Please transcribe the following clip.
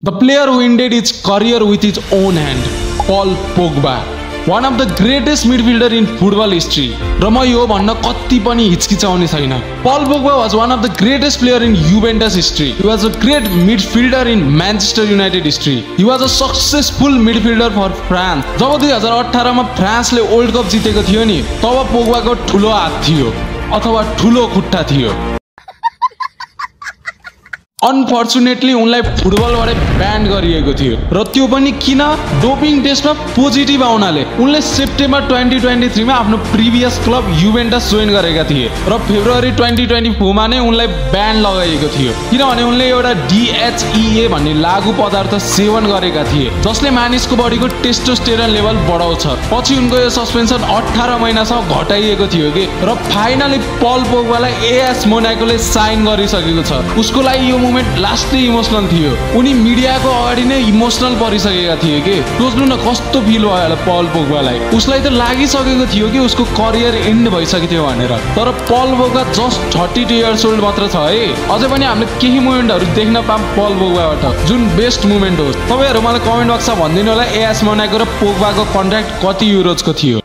The player who ended his career with his own hand, Paul Pogba, one of the greatest midfielder in football history. र म यो भन्न कति पनि हिचकिचाउने छैन. Paul Pogba was one of the greatest player in Juventus history. He was a great midfielder in Manchester United history. He was a successful midfielder for France. जब 2018 मा फ्रान्सले world cup जितेको थियो नि, तब पोग्बाको ठुलो हात थियो अथवा ठुलो खुट्टा थियो. अनफर्चुनेटली उनलाई फुटबलबाट ब्यान गरिएको थियो र त्यो पनि किन? डोपिङ टेस्टमा पोजिटिभ आउनाले. उनले सेप्टेम्बर 2023 मा आफ्नो प्रिभियस क्लब युभेन्टस जोइन गरेका थिए र फेब्रुअरी 2024 मा नै उनलाई ब्यान लगाइएको थियो किनभने उनले एउटा DHEA भन्ने लागु पदार्थ सेवन गरेका थिए जसले मानिसको बडीको टेस्टोस्टेरोन लेभल बढाउँछ. पछि उनको यो सस्पेन्सन 18 महिनासम्म घटाइएको थियो के र फाइनली पल पोग्बालाई AS मोनाकोले साइन गरिसकेको छ. उसको लागि यो मोमेन्ट लास्टै इमोसनल थियो. उनी मिडियाको अगाडि नै इमोसनल परिसकेका थिए के. सोच्नु न कस्तो फिल भयो होला पल पोग्बालाई. उसलाई त लागिसकेको थियो कि उसको करियर एन्ड भइसकेको थियो भनेर. तर पल पोग्बा जस्ट 32 इयर्स ओल्ड मात्र छ है. अझै पनि हामीले केही मोमेन्टहरु देख्न पाऊँ पल पोग्बाबाट जुन बेस्ट मोमेन्ट हो. तपाईहरु मलाई कमेन्ट बक्समा भनिदिनु होला AS मोनाको र पोग्बाको कन्ट्र्याक्ट कति युरोजको थियो.